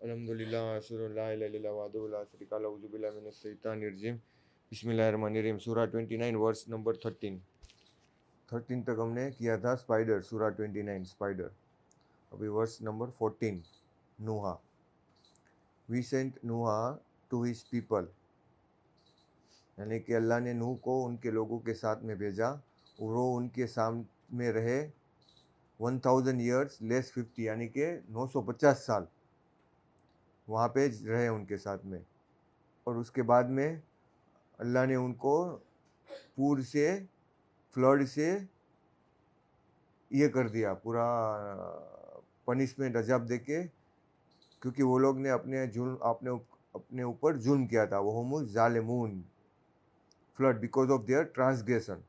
अल्हम्दुलिल्लाह अशहदु अल्ला इलाहा इल्लल्लाह वहदहु ला शरीका लहु अऊज़ु बिल्लाहि मिनश शैतानिर रजीम बिस्मिल्लाहिर्रहमानिर्रहीम सूरा 29 वर्स नंबर 13 तक हमने किया था स्पाइडर सूरा 29 स्पाइडर। अभी verse number 14 Noah. We sent Noah to his people, यानी कि अल्लाह ने नूह को उनके लोगों के साथ में भेजा और वो उनके सामने रहे 1000 ईयर्स लेस 50, यानी कि 950 साल वहाँ पे रहे उनके साथ में। और उसके बाद में अल्लाह ने उनको पूर से, फ्लड से ये कर दिया, पूरा पनिशमेंट अजाब दे के, क्योंकि वो लोग ने अपने ऊपर जुल्म किया था। वो हम जालिमून flood because of their transgression,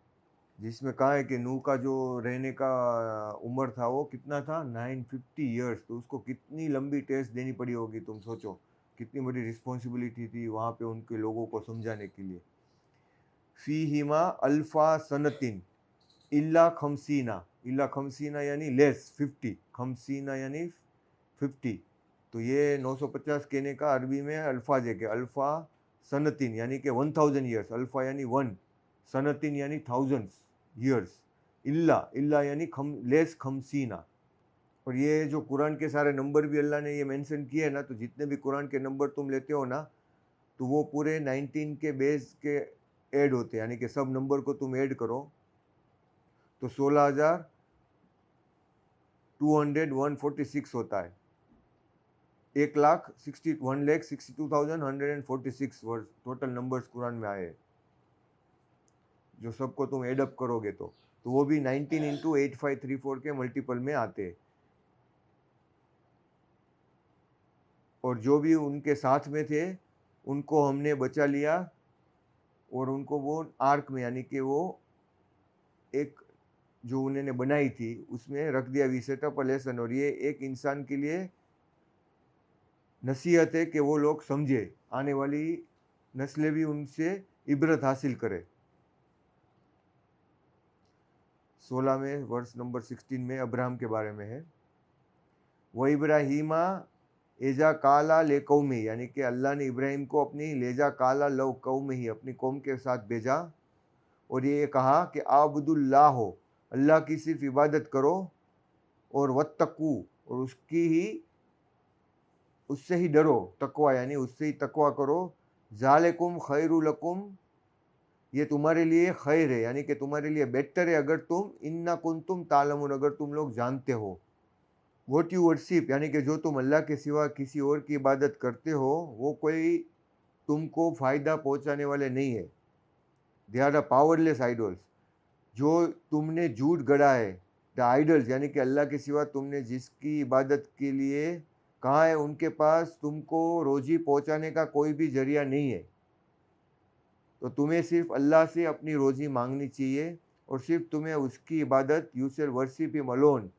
जिसमें कहा है कि नूह का जो रहने का उम्र था वो कितना था 950 ईयर्स। तो उसको कितनी लंबी टेस्ट देनी पड़ी होगी, तुम सोचो कितनी बड़ी रिस्पॉन्सिबिलिटी थी वहाँ पे उनके लोगों को समझाने के लिए। फ़ी हिमा अल्फ़ा सनतिन इल्ला खमसीना यानी लेस 50, खमसीना यानी 50। तो ये 950 कहने का अरबी में अल्फ़ा जगह अल्फ़ा सनतिन यानी कि 1000 ईयर्स। अल्फ़ा यानी 1, सनतिन यानी थाउजेंड्स ईयर्स, इल्ला यानी लेस खमसीना। और ये जो कुरान के सारे नंबर भी अल्लाह ने ये मेंशन किए हैं ना, तो जितने भी कुरान के नंबर तुम लेते हो ना, तो वो पूरे 19 के बेस के ऐड होते हैं, यानी कि सब नंबर को तुम ऐड करो तो 16,200,146 होता है। 1,62,146 वर्ड टोटल नंबर्स कुरान में आए, जो सबको तुम एडअप करोगे तो वो भी 19 इंटू 8534 के मल्टीपल में आते हैं। और जो भी उनके साथ में थे उनको हमने बचा लिया और उनको वो आर्क में, यानी कि वो एक जो उन्होंने बनाई थी उसमें रख दिया। We set up a lesson, और ये एक इंसान के लिए नसीहत है कि वो लोग समझे, आने वाली नस्लें भी उनसे इबरत हासिल करे। 16 में वर्स नंबर 16 में अब्राहम के बारे में है। वह इब्राहिमा एजा काला ले कौमी, यानी कि अल्लाह ने इब्राहिम को अपनी लेजा काला लो कौम ही, अपनी कौम के साथ भेजा और ये कहा कि आबुदुल्लाह हो, अल्लाह की सिर्फ इबादत करो, और वत्तकू, और उससे ही डरो, तकवा यानी उससे ही तकवा करो। जालिकुम खैरुलकुम, ये तुम्हारे लिए खैर है, यानी कि तुम्हारे लिए बेटर है अगर तुम इन्ना कुंतुम तालमुन, अगर तुम लोग जानते हो। वोट यू वर्शिप, यानी कि जो तुम अल्लाह के सिवा किसी और की इबादत करते हो वो कोई तुमको फ़ायदा पहुंचाने वाले नहीं है। They are the powerless idols, जो तुमने झूठ गढ़ा है। द आइडल्स यानी कि अल्लाह के सिवा तुमने जिसकी इबादत के लिए कहा है, उनके पास तुमको रोजी पहुंचाने का कोई भी जरिया नहीं है। तो तुम्हें सिर्फ अल्लाह से अपनी रोजी मांगनी चाहिए और सिर्फ तुम्हें उसकी इबादत, you shell worship him alone,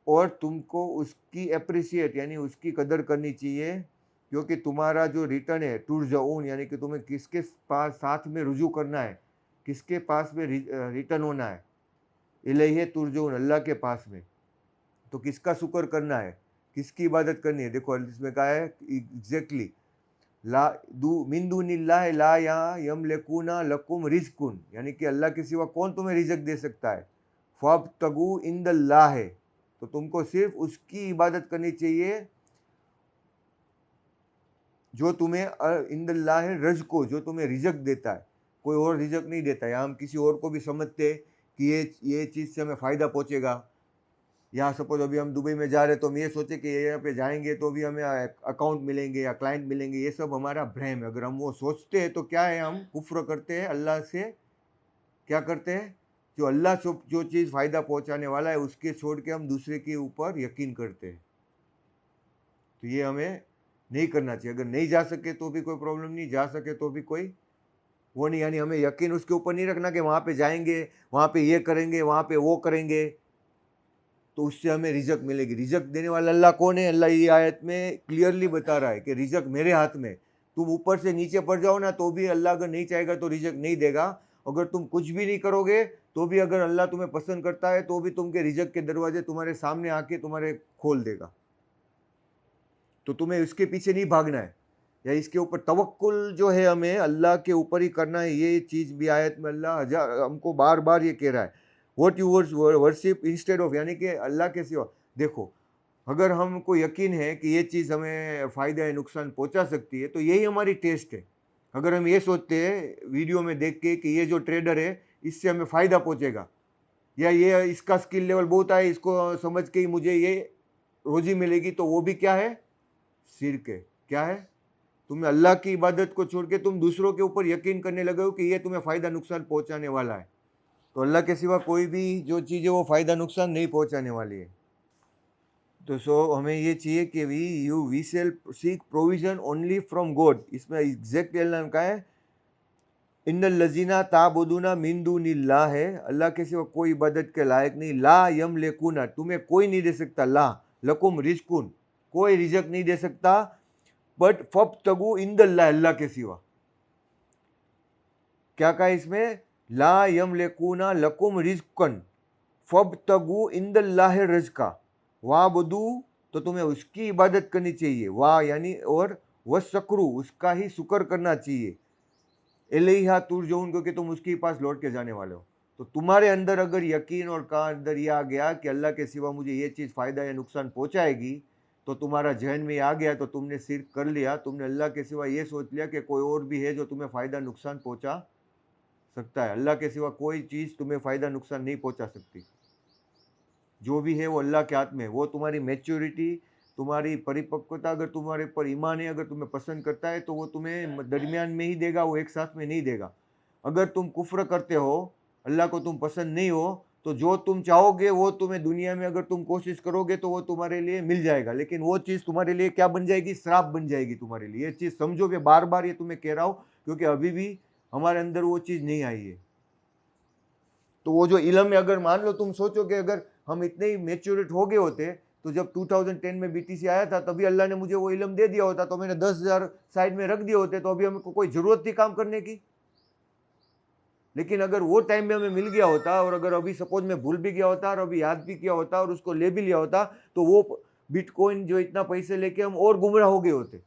और तुमको उसकी अप्रिशिएट यानी उसकी कदर करनी चाहिए, क्योंकि तुम्हारा जो रिटर्न है तुरजाऊन, यानी कि तुम्हें किसके पास साथ में रुजू करना है, किसके पास में रिटर्न होना है। इलैहि तुरजाऊन, अल्लाह के पास में। तो किसका शुक्र करना है, किसकी इबादत करनी है। देखो इसमें कहा है एग्जैक्टली, ला दू मिन दूनिल्लाह ला यमलिकूना लकुम रिज़्कुन, यानी कि अल्लाह के सिवा कौन तुम्हें रिज़्क दे सकता है। फब्तगू इंदल्लाह है, तो तुमको सिर्फ उसकी इबादत करनी चाहिए जो तुम्हें इंदल्लाह है रज़्क़ को, जो तुम्हें रिज़्क देता है, कोई और रिज़्क नहीं देता है। हम किसी और को भी समझते कि ये चीज़ से हमें फ़ायदा पहुँचेगा। या सपोज अभी हम दुबई में जा रहे हैं तो हम ये सोचे कि यहाँ पे जाएंगे तो भी हमें अकाउंट मिलेंगे या क्लाइंट मिलेंगे, ये सब हमारा भ्रम है। अगर हम वो सोचते हैं तो क्या है, हम कुफ्र करते हैं अल्लाह से। क्या करते हैं, जो अल्लाह जो चीज़ फ़ायदा पहुंचाने वाला है उसके छोड़ के हम दूसरे के ऊपर यकीन करते हैं। तो ये हमें नहीं करना चाहिए। अगर नहीं जा सके तो भी कोई प्रॉब्लम नहीं, जा सके तो भी कोई वो नहीं, यानी हमें यकीन उसके ऊपर नहीं रखना कि वहाँ पे जाएंगे, वहाँ पे ये करेंगे, वहाँ पे वो करेंगे तो उससे हमें रिज़्क मिलेगी। रिज़्क देने वाला अल्लाह कौन है, अल्लाह ये आयत में क्लियरली बता रहा है कि रिज़्क मेरे हाथ में। तुम ऊपर से नीचे पड़ जाओ ना तो भी अल्लाह अगर नहीं चाहेगा तो रिज़्क नहीं देगा। अगर तुम कुछ भी नहीं करोगे तो भी अगर अल्लाह तुम्हें पसंद करता है तो भी तुमके रिज़्क के दरवाजे तुम्हारे सामने आके तुम्हारे खोल देगा। तो तुम्हें इसके पीछे नहीं भागना है, या इसके ऊपर तवक्कुल जो है हमें अल्लाह के ऊपर ही करना है। ये चीज़ भी आयत में अल्लाह हमको बार बार ये कह रहा है, what you worship instead of, यानी कि अल्लाह के सिवा। देखो, अगर हमको यकीन है कि ये चीज़ हमें फ़ायदा या नुकसान पहुंचा सकती है, तो यही हमारी टेस्ट है। अगर हम ये सोचते हैं वीडियो में देख के कि ये जो ट्रेडर है इससे हमें फ़ायदा पहुंचेगा, या ये इसका स्किल लेवल बहुत है, इसको समझ के ही मुझे ये रोजी मिलेगी, तो वो भी क्या है? शिर्क है। क्या है? तुम्हें अल्लाह की इबादत को छोड़ के तुम दूसरों के ऊपर यकीन करने लगे हो कि ये तुम्हें फ़ायदा नुकसान पहुंचाने वाला है। तो अल्लाह के सिवा कोई भी जो चीज़ है वो फ़ायदा नुकसान नहीं पहुंचाने वाली है। तो हमें ये चाहिए कि we shall seek provision only from God. इसमें एग्जैक्टली अल्लाह ने कहा है, इन्नल लजीना ताबुदूना मिन दूनिल्लाह है, अल्लाह के सिवा कोई इबादत के लायक नहीं। ला यमलिकुना, तुम्हें कोई नहीं दे सकता। ला लकुम रिज़्कुन, कोई रिज़्क नहीं दे सकता। बट फब्तगू इंदल्लाह, अल्लाह के सिवा। क्या कहा इसमें? ला यमलिकुना लकुम रिज़्कन फब्तगू इंदल्लाह रिज़्का। वाह बदू, तो तुम्हें उसकी इबादत करनी चाहिए। वाह यानी और वह शकरू, उसका ही शुक्र करना चाहिए। इलैहा तुरजऊन, क्योंकि तुम उसके पास लौट के जाने वाले हो। तो तुम्हारे अंदर अगर यकीन और का अंदर ये आ गया कि अल्लाह के सिवा मुझे ये चीज़ फ़ायदा या नुकसान पहुंचाएगी, तो तुम्हारा जहन में आ गया, तो तुमने सिर्फ कर लिया। तुमने अल्लाह के सिवा ये सोच लिया कि कोई और भी है जो तुम्हें फ़ायदा नुकसान पहुंचा सकता है। अल्लाह के सिवा कोई चीज़ तुम्हें फ़ायदा नुकसान नहीं पहुंचा सकती। जो भी है वो अल्लाह के हाथ में है। वो तुम्हारी मैच्योरिटी, तुम्हारी परिपक्वता, अगर तुम्हारे पर ईमान है, अगर तुम्हें पसंद करता है, तो वो तुम्हें दरमियान में ही देगा, वो एक साथ में नहीं देगा। अगर तुम कुफ्र करते हो, अल्लाह को तुम पसंद नहीं हो, तो जो तुम चाहोगे वो तुम्हें दुनिया में अगर तुम कोशिश करोगे तो वो तुम्हारे लिए मिल जाएगा, लेकिन वो चीज़ तुम्हारे लिए क्या बन जाएगी? श्राप बन जाएगी तुम्हारे लिए। ये चीज़ समझो, मैं बार बार ये तुम्हें कह रहा हूँ, क्योंकि अभी भी हमारे अंदर वो चीज़ नहीं आई है। तो वो जो इल्म है, अगर मान लो तुम सोचो कि अगर हम इतने ही मैच्योरेट हो गए होते, तो जब 2010 में बीटीसी आया था तभी अल्लाह ने मुझे वो इल्म दे दिया होता, तो मैंने 10,000 साइड में रख दिए होते, तो अभी हमको कोई ज़रूरत थी काम करने की। लेकिन अगर वो टाइम में हमें मिल गया होता, और अगर अभी सपोज मैं भूल भी गया होता और अभी याद भी किया होता और उसको ले भी लिया होता, तो वो बिटकॉइन जो इतना पैसे लेके हम और गुमराह हो गए होते,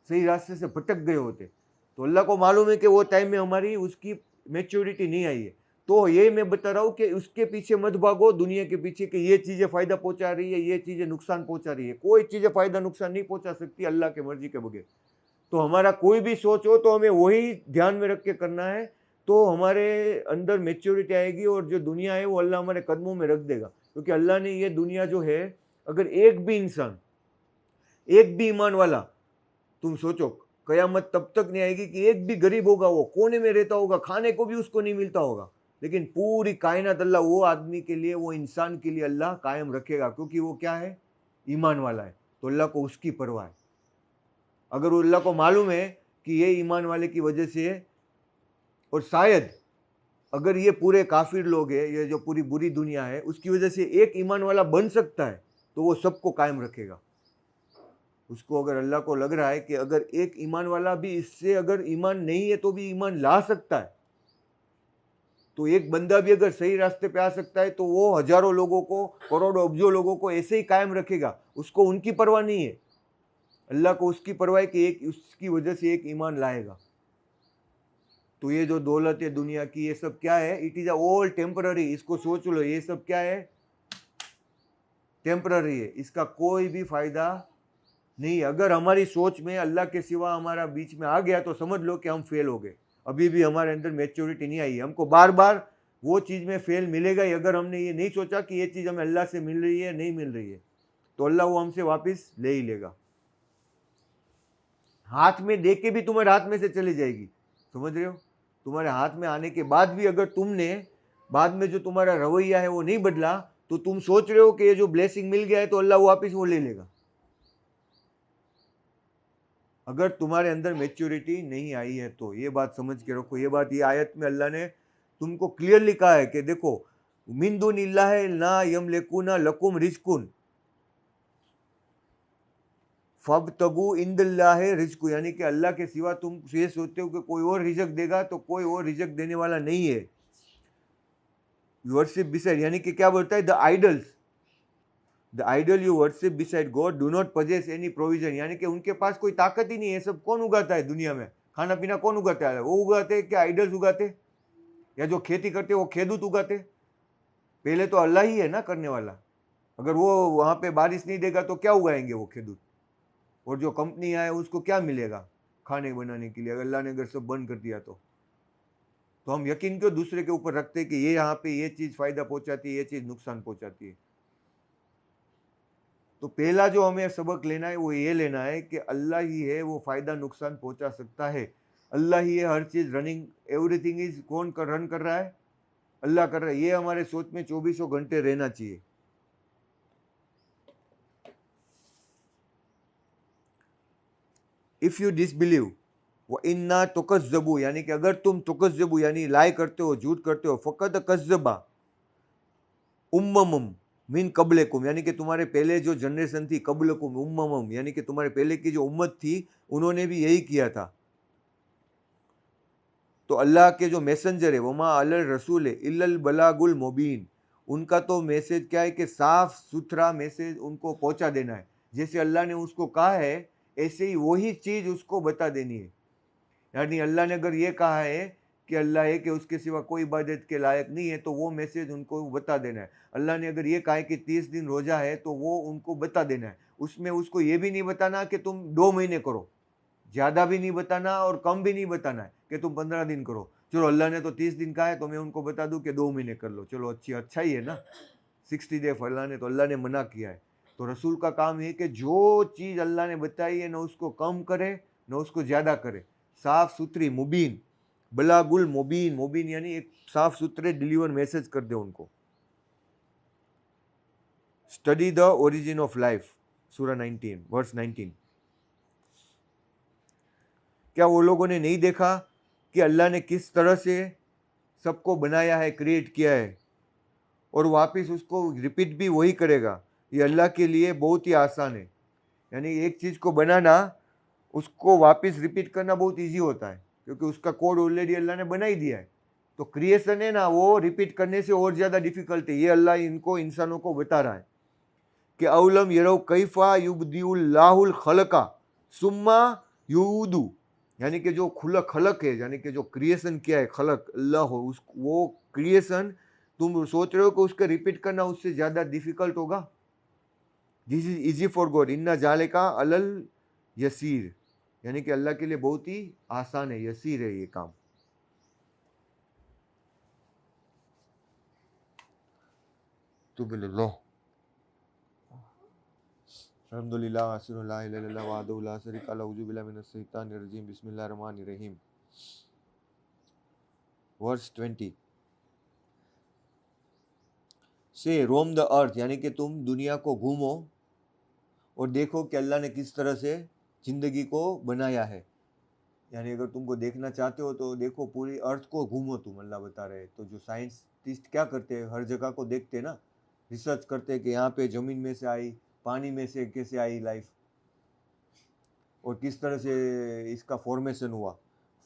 सही रास्ते से भटक गए होते। तो अल्लाह को मालूम है कि वो टाइम में हमारी उसकी मैच्योरिटी नहीं आई है। तो ये मैं बता रहा हूँ कि उसके पीछे मत भागो, दुनिया के पीछे, कि ये चीज़ें फ़ायदा पहुंचा रही है, ये चीज़ें नुकसान पहुंचा रही है। कोई चीज़ें फ़ायदा नुकसान नहीं पहुंचा सकती अल्लाह के मर्जी के बगैर। तो हमारा कोई भी सोच हो तो हमें वही ध्यान में रख के करना है, तो हमारे अंदर मैच्योरिटी आएगी, और जो दुनिया है वो अल्लाह हमारे कदमों में रख देगा। क्योंकि अल्लाह ने ये दुनिया जो है, अगर एक भी इंसान, एक भी ईमान वाला, तुम सोचो, कयामत तब तक नहीं आएगी कि एक भी गरीब होगा, वो कोने में रहता होगा, खाने को भी उसको नहीं मिलता होगा, लेकिन पूरी कायनात अल्लाह वो आदमी के लिए, वो इंसान के लिए अल्लाह कायम रखेगा, क्योंकि वो क्या है? ईमान वाला है। तो अल्लाह को उसकी परवाह है। अगर अल्लाह को मालूम है कि ये ईमान वाले की वजह से है, और शायद अगर ये पूरे काफिर लोग हैं, ये जो पूरी बुरी दुनिया है, उसकी वजह से एक ईमान वाला बन सकता है, तो वो सबको कायम रखेगा। उसको अगर अल्लाह को लग रहा है कि अगर एक ईमान वाला भी इससे अगर ईमान नहीं है तो भी ईमान ला सकता है, तो एक बंदा भी अगर सही रास्ते पे आ सकता है, तो वो हजारों लोगों को, करोड़ों अब्जों लोगों को ऐसे ही कायम रखेगा। उसको उनकी परवाह नहीं है, अल्लाह को उसकी परवाह है कि एक उसकी वजह से एक ईमान लाएगा। तो ये जो दौलत है दुनिया की, ये सब क्या है? It is all temporary. इसको सोच लो, ये सब क्या है? टेम्पररी है, इसका कोई भी फायदा नहीं। अगर हमारी सोच में अल्लाह के सिवा हमारा बीच में आ गया, तो समझ लो कि हम फेल हो गए। अभी भी हमारे अंदर मैच्योरिटी नहीं आई है। हमको बार बार वो चीज़ में फेल मिलेगा ही, अगर हमने ये नहीं सोचा कि ये चीज़ हमें अल्लाह से मिल रही है, नहीं मिल रही है, तो अल्लाह वो हमसे वापस ले ही लेगा। हाथ में दे के भी तुम्हारे हाथ में से चली जाएगी, समझ रहे हो? तुम्हारे हाथ में आने के बाद भी अगर तुमने बाद में जो तुम्हारा रवैया है वो नहीं बदला, तो तुम सोच रहे हो कि ये जो ब्लेसिंग मिल गया है तो अल्लाह वापस वो ले लेगा। अगर तुम्हारे अंदर मैच्योरिटी नहीं आई है, तो ये बात समझ के रखो। ये बात, ये आयत में अल्लाह ने तुमको क्लियरली कहा है कि देखो, मिन दुनिल्लाह ला यमलिकुना लकुम रिज़्कुन फब्तगू इंदल्लाह रिज़्कु, यानी कि अल्लाह के सिवा तुम ये सोचते हो कि कोई और रिज़्क देगा, तो कोई और रिज़्क देने वाला नहीं है। वर्शिप बिसाइड, यानी कि क्या बोलता है? The idols, the idol you worship beside God do not possess any provision, यानी कि उनके पास कोई ताकत ही नहीं है। सब कौन उगाता है दुनिया में? खाना पीना कौन उगाता है? वो उगाते क्या आइडल्स उगाते, या जो खेती करते वो खेदूत उगाते? पहले तो अल्लाह ही है ना करने वाला। अगर वो वहां पे बारिश नहीं देगा तो क्या उगाएंगे वो खेदूत? और जो कंपनी आए उसको क्या मिलेगा खाने बनाने के लिए, अगर अल्लाह ने अगर सब बंद कर दिया तो हम यकीन क्यों दूसरे के ऊपर रखते कि ये यहाँ पे ये चीज फायदा पहुंचाती है, ये चीज नुकसान पहुंचाती है? तो पहला जो हमें सबक लेना है वो ये लेना है कि अल्लाह ही है वो फायदा नुकसान पहुंचा सकता है। अल्लाह ही है हर चीज रनिंग, एवरीथिंग इज कौन रन कर रहा है? अल्लाह कर रहा है। ये हमारे सोच में 24 घंटे रहना चाहिए। इफ यू डिसबिलीव वो इन्ना तुकज़्ज़बू, यानी कि अगर तुम तुकज़्ज़बू यानी लाई करते हो, झूठ करते हो, फ़क़द कज़्ज़बा उम्मम मिन कबलकुम, यानी कि तुम्हारे पहले जो जनरेशन थी, कबलकुम उम्मम यानी कि तुम्हारे पहले की जो उम्मत थी उन्होंने भी यही किया था। तो अल्लाह के जो मैसेंजर है वमा अलल रसूल इल्लल बलागुल मुबीन, उनका तो मैसेज क्या है कि साफ सुथरा मैसेज उनको पहुंचा देना है। जैसे अल्लाह ने उसको कहा है ऐसे ही वही चीज उसको बता देनी है। यानी अल्लाह ने अगर ये कहा है कि अल्लाह है कि उसके सिवा कोई इबादत के लायक नहीं है तो वो मैसेज उनको बता देना है। अल्लाह ने अगर ये कहा है कि 30 दिन रोजा है तो वो उनको बता देना है। उसमें उसको ये भी नहीं बताना कि तुम 2 महीने करो, ज्यादा भी नहीं बताना और कम भी नहीं बताना है कि तुम 15 दिन करो। चलो अल्लाह ने तो 30 दिन कहा है तो मैं उनको बता दूं कि 2 महीने कर लो, चलो अच्छा ही है ना। 60 डे अल्लाह ने मना किया है। तो रसूल का काम है कि जो चीज अल्लाह ने बताई है ना उसको कम करे न उसको ज्यादा करे, साफ सुथरी मुबीन, बलागुल मुबीन, मुबीन यानी एक साफ सुथरे डिलीवर मैसेज कर दे उनको। Study the origin of life, सूरा 19 वर्स 19। क्या वो लोगों ने नहीं देखा कि अल्लाह ने किस तरह से सबको बनाया है, क्रिएट किया है, और वापस उसको रिपीट भी वही करेगा। ये अल्लाह के लिए बहुत ही आसान है। यानी एक चीज को बनाना, उसको वापस रिपीट करना बहुत इजी होता है क्योंकि उसका कोड ऑलरेडी अल्लाह ने बना ही दिया है। तो क्रिएशन है ना वो रिपीट करने से और ज्यादा डिफिकल्ट है। ये अल्लाह इनको इंसानों को बता रहा है कि अवलम यरौ कैफा युबदिउल्लाहुल खलका सुम्मा युदू, यानी कि जो खुलक खलक है, यानी कि जो क्रिएशन किया है खलक अल्लाह हो, उस वो क्रिएशन तुम सोच रहे हो कि उसका रिपीट करना उससे ज्यादा डिफिकल्ट होगा? This is easy for God इन्ना जालिका अलल यसीर, यानी कि अल्लाह के लिए बहुत ही आसान है, यसीर है ये काम। तो बोले लो अल्हम्दुलिल्लाह अस्सलाम ला इलाहा इल्लल्लाह वहदहु ला शरीका लहु औज़ु बिल्लाहि मिनश शैतानिर रजीम बिस्मिल्लाहिर रहमानिर रहीम। वर्स 20 से रोम द अर्थ, यानी कि तुम दुनिया को घूमो और देखो कि अल्लाह ने किस तरह से जिंदगी को बनाया है। यानी अगर तुमको देखना चाहते हो तो देखो, पूरी अर्थ को घूमो तुम, अल्लाह बता रहे हैं। तो जो साइंटिस्ट क्या करते हैं, हर जगह को देखते हैं ना, रिसर्च करते हैं कि यहाँ पे जमीन में से आई, पानी में से कैसे आई लाइफ और किस तरह से इसका फॉर्मेशन हुआ।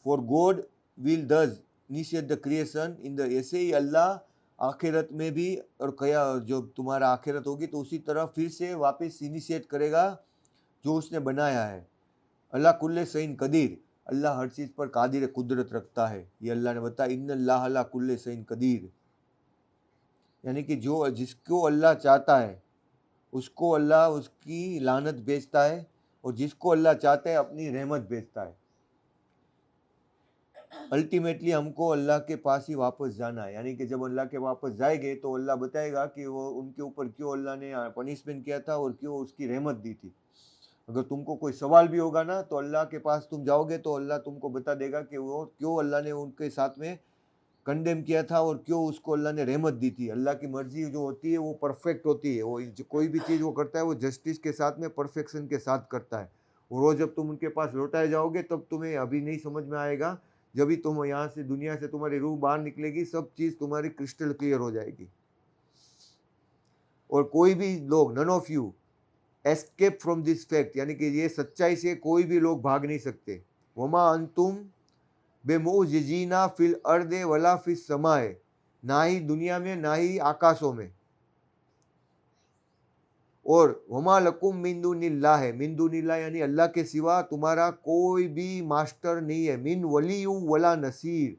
फॉर गॉड विल दज initiate the creation in the, ऐसे ही अल्लाह आखिरत में भी, और कया जो तुम्हारा आखिरत होगी तो उसी तरह फिर से वापस इनिशिएट करेगा जो उसने बनाया है। अल्लाह कुल्ले सईन कदीर, अल्लाह हर चीज़ पर कादिर कुदरत रखता है। ये अल्लाह ने बताया इन्नल्लाह अला कुल्ले सईन कदीर, यानी कि जो जिसको अल्लाह चाहता है उसको अल्लाह उसकी लानत भेजता है और जिसको अल्लाह चाहता है अपनी रहमत भेजता है। अल्टीमेटली हमको अल्लाह के पास ही वापस जाना है। यानी कि जब अल्लाह के वापस जाएंगे तो अल्लाह बताएगा कि वो उनके ऊपर क्यों अल्लाह ने पनिशमेंट किया था और क्यों उसकी रहमत दी थी। अगर तुमको कोई सवाल भी होगा ना तो अल्लाह के पास तुम जाओगे तो अल्लाह तुमको बता देगा कि वो क्यों अल्लाह ने उनके साथ में कंडेम किया था और क्यों उसको अल्लाह ने रहमत दी थी। अल्लाह की मर्जी जो होती है वो परफेक्ट होती है। वो कोई भी चीज़ वो करता है वो जस्टिस के साथ में, परफेक्शन के साथ करता है। और वो जब तुम उनके पास लौटाए जाओगे तब तुम्हें अभी नहीं समझ में आएगा, जब भी तुम यहाँ से दुनिया से तुम्हारी रूह बाहर निकलेगी सब चीज़ तुम्हारी क्रिस्टल क्लियर हो जाएगी। और कोई भी लोग, none of you escape from this fact, यानी कि ये सच्चाई से कोई भी लोग भाग नहीं सकते। वमा अंतुम बेमुजिजीना फिल अर्दे वला फिस समाए, ना ही दुनिया में ना ही आकाशों में। और वमा लकुम मिन दुनिल्लाह है, मिन दुनिल्लाह यानी अल्लाह के सिवा तुम्हारा कोई भी मास्टर नहीं है। मिन वली वला नसीर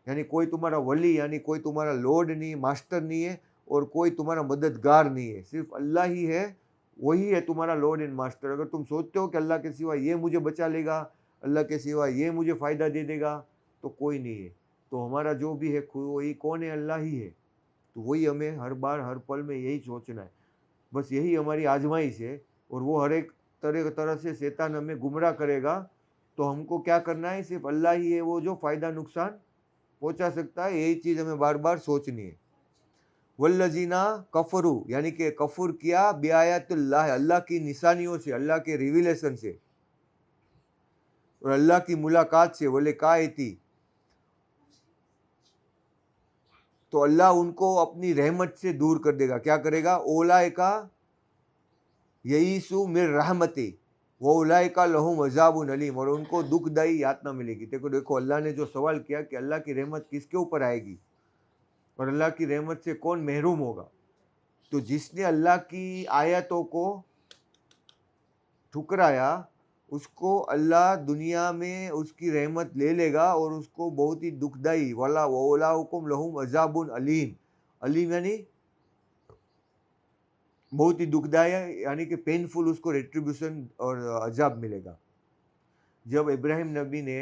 यानी कोई तुम्हारा वली यानी कोई तुम्हारा लॉर्ड नहीं, मास्टर नहीं है, और कोई तुम्हारा मददगार नहीं है। सिर्फ अल्लाह ही है, वही है तुम्हारा लॉर्ड एंड मास्टर। अगर तुम सोचते हो कि अल्लाह के सिवा ये मुझे बचा लेगा, अल्लाह के सिवा ये मुझे फ़ायदा दे देगा, तो कोई नहीं है। तो हमारा जो भी है वही कौन है? अल्लाह ही है। तो वही हमें हर बार हर पल में यही सोचना है। बस यही हमारी आजमाइश है, और वो हर एक तरह से शैतान हमें गुमराह करेगा। तो हमको क्या करना है? सिर्फ अल्लाह ही है वो जो फ़ायदा नुकसान पहुंचा सकता है, यही चीज़ हमें बार बार सोचनी है। वल्लजीना कफरू यानी कि कफुर किया बिआयातिल्लाह, अल्लाह की निशानियों से, अल्लाह के रिविलेशन से और अल्लाह की मुलाकात से, बोले कायती, तो अल्लाह उनको अपनी रहमत से दूर कर देगा। क्या करेगा? ओलाए का यईसु मिर रहमती वो उलाए का लहुम अजाबुन अलीम, और उनको दुखदायी यातना मिलेगी। देखो अल्लाह ने जो सवाल किया कि अल्लाह की रहमत किसके ऊपर आएगी और अल्लाह की रहमत से कौन महरूम होगा, तो जिसने अल्लाह की आयतों को ठुकराया उसको अल्लाह दुनिया में उसकी रहमत ले लेगा और उसको बहुत ही दुखदाई वाला वलाउकुम लहुम अजाबुन अलीम, अलीम यानी बहुत ही दुखदायी यानी कि पेनफुल उसको रेट्रीब्यूशन और अजाब मिलेगा। जब इब्राहिम नबी ने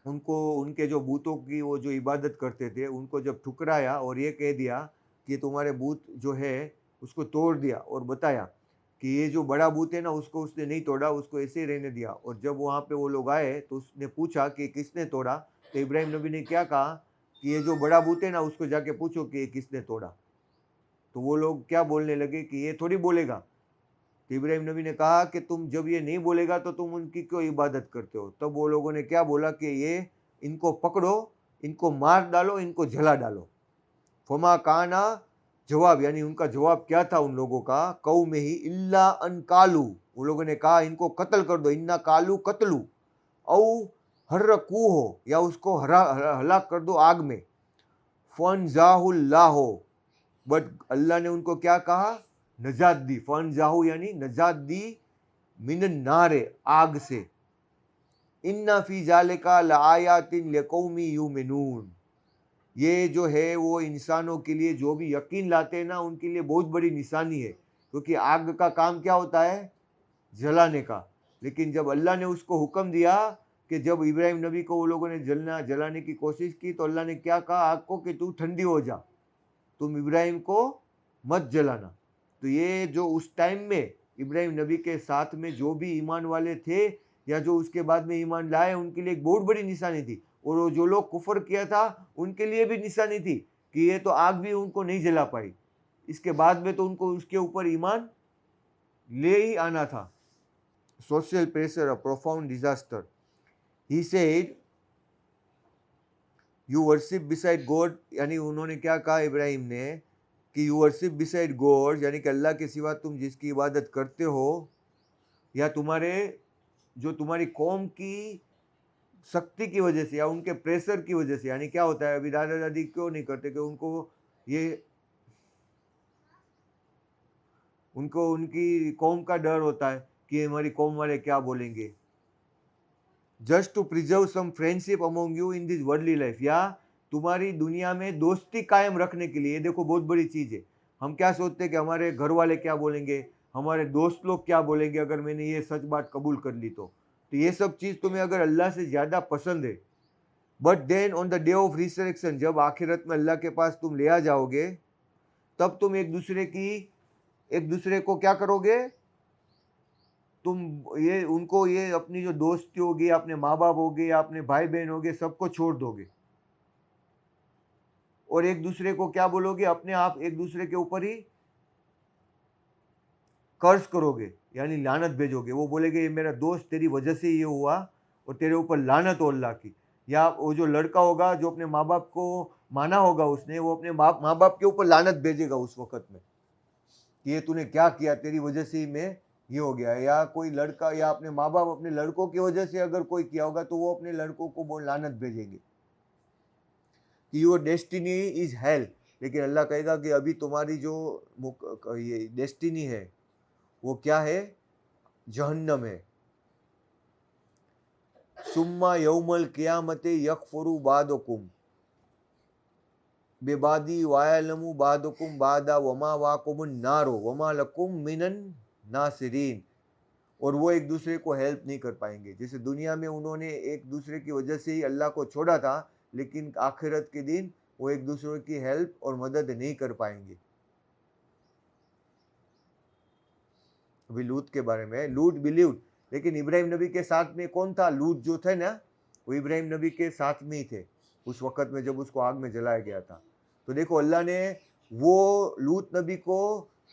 उनको उनके जो बूतों की वो जो इबादत करते थे उनको जब ठुकराया और ये कह दिया कि तुम्हारे बूत जो है उसको तोड़ दिया, और बताया कि ये जो बड़ा बूत है ना उसको उसने नहीं तोड़ा, उसको ऐसे ही रहने दिया। और जब वहाँ पे वो लोग आए तो उसने पूछा कि किसने तोड़ा, तो इब्राहिम नबी ने क्या कहा कि ये जो बड़ा बूत है ना उसको जाके पूछो कि ये किसने तोड़ा। तो वो लोग क्या बोलने लगे कि ये थोड़ी बोलेगा। तो इब्राहिम नबी ने कहा कि तुम जब ये नहीं बोलेगा तो तुम उनकी क्यों इबादत करते हो। तब वो लोगों ने क्या बोला कि ये इनको पकड़ो, इनको मार डालो, इनको जला डालो। फमा काना जवाब यानी उनका जवाब क्या था उन लोगों का? कौ में ही इल्ला अन कालू, उन लोगों ने कहा इनको कत्ल कर दो, इन्ना कालू कत्लू औ हर्रकू हो या उसको हलाक कर दो आग में। फन जाहुल्ला हो, बट अल्लाह ने उनको क्या कहा? नजात दी। फन जाहू यानी नजात दी मिनन नारे, आग से। इन्ना फी जालिका लआयातिन लिकौमी युमिनून, ये जो है वो इंसानों के लिए जो भी यकीन लाते हैं ना उनके लिए बहुत बड़ी निशानी है, क्योंकि आग का काम क्या होता है? जलाने का। लेकिन जब अल्लाह ने उसको हुक्म दिया कि जब इब्राहिम नबी को वो लोगों ने जलाने की कोशिश की तो अल्लाह ने क्या कहा आग को कि तू ठंडी हो जा, तुम इब्राहिम को मत जलाना। तो ये जो उस टाइम में इब्राहिम नबी के साथ में जो भी ईमान वाले थे या जो उसके बाद में ईमान लाए उनके लिए एक बहुत बड़ी निशानी थी, और वो जो लोग कुफर किया था उनके लिए भी निशानी थी कि ये तो आग भी उनको नहीं जला पाई। इसके बाद में तो उनको उसके ऊपर ईमान ले ही आना था। Social pressure, a profound disaster. He said you worship beside God, यानी उन्होंने क्या कहा इब्राहिम ने कि यू वर्शिप बिसाइड गॉड यानी कि अल्लाह के सिवा तुम जिसकी इबादत करते हो, या तुम्हारी कौम की शक्ति की वजह से या उनके प्रेशर की वजह से। यानी क्या होता है, अभी दादा दादी क्यों नहीं करते कि उनको उनकी कौम का डर होता है कि हमारी कौम वाले क्या बोलेंगे। Just to preserve some friendship among you in this worldly life, या तुम्हारी दुनिया में दोस्ती कायम रखने के लिए। देखो बहुत बड़ी चीज़ है। हम क्या सोचते हैं कि हमारे घर वाले क्या बोलेंगे, हमारे दोस्त लोग क्या बोलेंगे अगर मैंने ये सच बात कबूल कर ली तो ये सब चीज़ तुम्हें अगर अल्लाह से ज़्यादा पसंद है, but then on the day of resurrection, जब आखिरत में अल्लाह के पास तुम ले आ जाओगे, तब तुम एक दूसरे को क्या करोगे? तुम ये उनको ये अपनी जो दोस्ती होगी, अपने माँ बाप होगे या अपने भाई बहन होगे, सबको छोड़ दोगे और एक दूसरे को क्या बोलोगे? अपने आप एक दूसरे के ऊपर ही कर्ज करोगे, यानी लानत भेजोगे। वो बोलेगे ये मेरा दोस्त तेरी वजह से ये हुआ और तेरे ऊपर लानत हो अल्लाह की। या वो जो लड़का होगा जो अपने माँ बाप को माना होगा उसने, वो अपने माँ बाप के ऊपर लानत भेजेगा उस वक्त में कि ये तूने क्या किया, तेरी वजह से ही मैं ये हो गया। या कोई लड़का या अपने माँ बाप अपने लड़कों की वजह से अगर कोई किया होगा तो वो अपने लड़कों को वो लानत भेजेंगे कि योर डेस्टिनी इज हेल, लेकिन अल्लाह कहेगा कि अभी तुम्हारी जो ये डेस्टिनी है वो क्या है, जहन्नम है। सुम्मा यौमल क़ियामते यकफुरु बादुकुम बेबादी वायलमु बादुकुम बादा वमा वाकुमुन नारो वमा लकुम मिनन नासिरीन। और वो एक दूसरे को हेल्प नहीं कर पाएंगे। जैसे दुनिया में उन्होंने एक दूसरे की वजह से ही अल्लाह को छोड़ा था, लेकिन आखिरत के दिन वो एक दूसरे की हेल्प और मदद नहीं कर पाएंगे। अभी लूत के बारे में, लूत बिलीव्ड, लेकिन इब्राहिम नबी के साथ में कौन था? लूत जो थे ना, वो इब्राहिम नबी के साथ में ही थे उस वक़्त में जब उसको आग में जलाया गया था। तो देखो अल्लाह ने वो लूत नबी को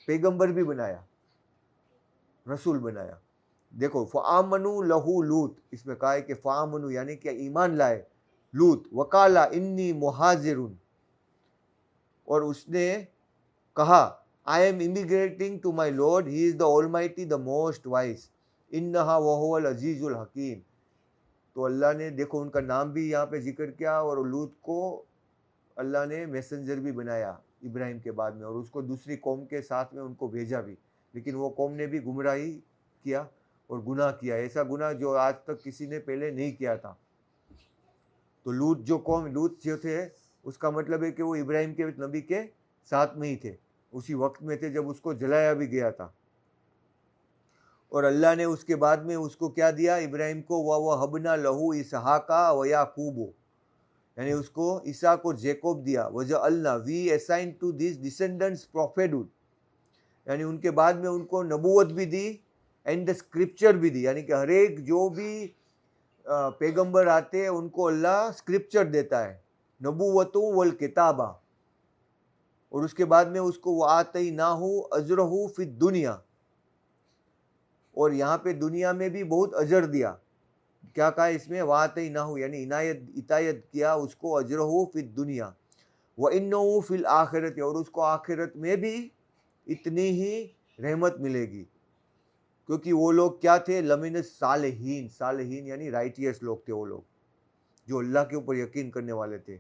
पैगंबर भी बनाया, रसूल बनाया। देखो फ़ामनु लहू लूत, इसमें कहा है कि फ़ामनु यानी कि ईमान लाए लूत, वकाला इन्नी मुहाजिरुन, और उसने कहा I am immigrating to my Lord, he is the Almighty the most wise, इन्नहा वहुवल अजीजुल हकीम। तो अल्लाह ने देखो उनका नाम भी यहाँ पे जिक्र किया, और लूत को अल्लाह ने मैसेंजर भी बनाया इब्राहिम के बाद में, और उसको दूसरी कौम के साथ में उनको भेजा भी, लेकिन वो कौम ने भी गुमराही किया और गुनाह किया, ऐसा गुनाह जो आज तक किसी ने पहले नहीं किया था। तो लूत जो कौम, लूत जो थे, उसका मतलब है कि वो इब्राहिम के नबी के साथ में ही थे, उसी वक्त में थे जब उसको जलाया भी गया था। और अल्लाह ने उसके बाद में उसको क्या दिया इब्राहिम को, वह हबना लहू इसहाका व याकूबो, यानी उसको इसहाक और जेकोब दिया। वजह अल्लाह we assign to this descendants prophethood, यानी उनके बाद में उनको नबूवत भी दी एंड द स्क्रिप्चर भी दी, यानी कि हर एक जो भी पैगंबर आते हैं उनको अल्लाह स्क्रिप्चर देता है, नबूवतों वल किताबा, और उसके बाद में उसको वो आते ही ना हो अजरहू फिर दुनिया, और यहाँ पे दुनिया में भी बहुत अजर दिया। क्या कहा इसमें, वात ही ना हो यानी इनायत इतायत किया उसको, अजरहू फिर दुनिया व इन्नहु फिल आखिरत, और उसको आखिरत में भी इतनी ही रहमत मिलेगी, क्योंकि वो लोग क्या थे, लमिन सालेहीन, सालेहीन यानी राइटियस लोग थे वो लोग, जो अल्लाह के ऊपर यकीन करने वाले थे।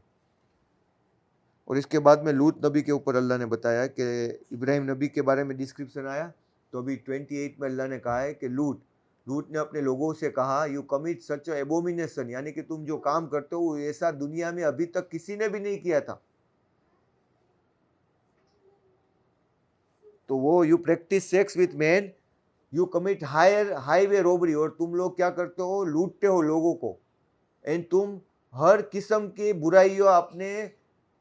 और इसके बाद में लूत नबी के ऊपर अल्लाह ने बताया कि इब्राहिम नबी के बारे में डिस्क्रिप्शन आया, तो अभी 28 में अल्लाह ने कहा है कि लूत ने अपने लोगों से कहा, यू कमिट सच एबोमिनेशन, यानी कि तुम जो काम करते हो ऐसा दुनिया में अभी तक किसी ने भी नहीं किया था। तो वो you practice sex with man, you commit highway robbery, और तुम लोग क्या करते हो, लूटते हो लोगों को, एंड तुम हर किस्म की बुराइयों अपने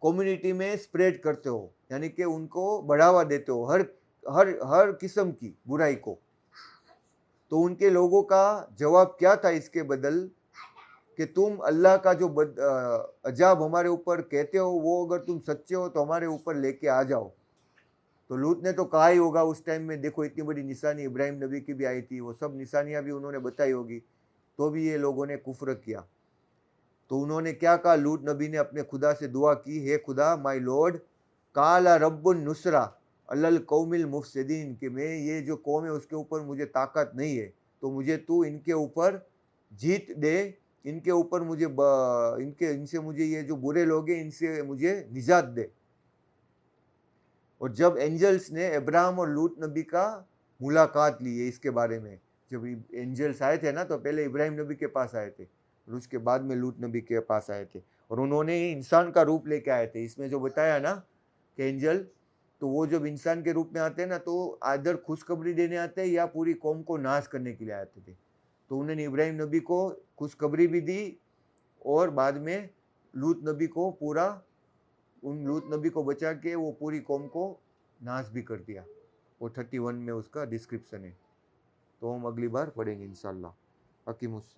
कम्युनिटी में स्प्रेड करते हो, यानी कि उनको बढ़ावा देते हो हर हर हर किस्म की बुराई को। तो उनके लोगों का जवाब क्या था इसके बदल, कि तुम अल्लाह का जो अजाब हमारे ऊपर कहते हो, वो अगर तुम सच्चे हो तो हमारे ऊपर लेके आ जाओ। तो लूत ने तो कहा ही होगा उस टाइम में, देखो इतनी बड़ी निशानी इब्राहिम नबी की भी आई थी, वो सब निशानियां भी उन्होंने बताई होगी, तो भी ये लोगों ने कुफ्र किया। तो उन्होंने क्या कहा, लूत नबी ने अपने खुदा से दुआ की, हे खुदा माय लॉर्ड, काला रब्बुन नुसरा अल्ल कौमिल मुफसिदीन, कि मैं ये जो कौम है उसके ऊपर मुझे ताकत नहीं है, तो मुझे तू इनके ऊपर जीत दे, इनके ऊपर मुझे इनसे मुझे ये जो बुरे लोग हैं इनसे मुझे निजात दे। और जब एंजल्स ने अब्राहम और लूत नबी का मुलाकात ली है इसके बारे में, जब एंजल्स आए थे ना, तो पहले इब्राहिम नबी के पास आए थे और उसके बाद में लूत नबी के पास आए थे, और उन्होंने इंसान का रूप लेके आए थे। इसमें जो बताया ना कि एंजल, तो वो जब इंसान के रूप में आते हैं ना, तो आदर खुशखबरी देने आते हैं या पूरी कौम को नाश करने के लिए आते थे। तो उन्होंने इब्राहिम नबी को खुशखबरी भी दी, और बाद में लूत नबी को पूरा, उन लूत नबी को बचा के वो पूरी कौम को नाश भी कर दिया। वो 31 में उसका डिस्क्रिप्शन है, तो हम अगली बार पढ़ेंगे इंशाल्लाह। हकीमुस।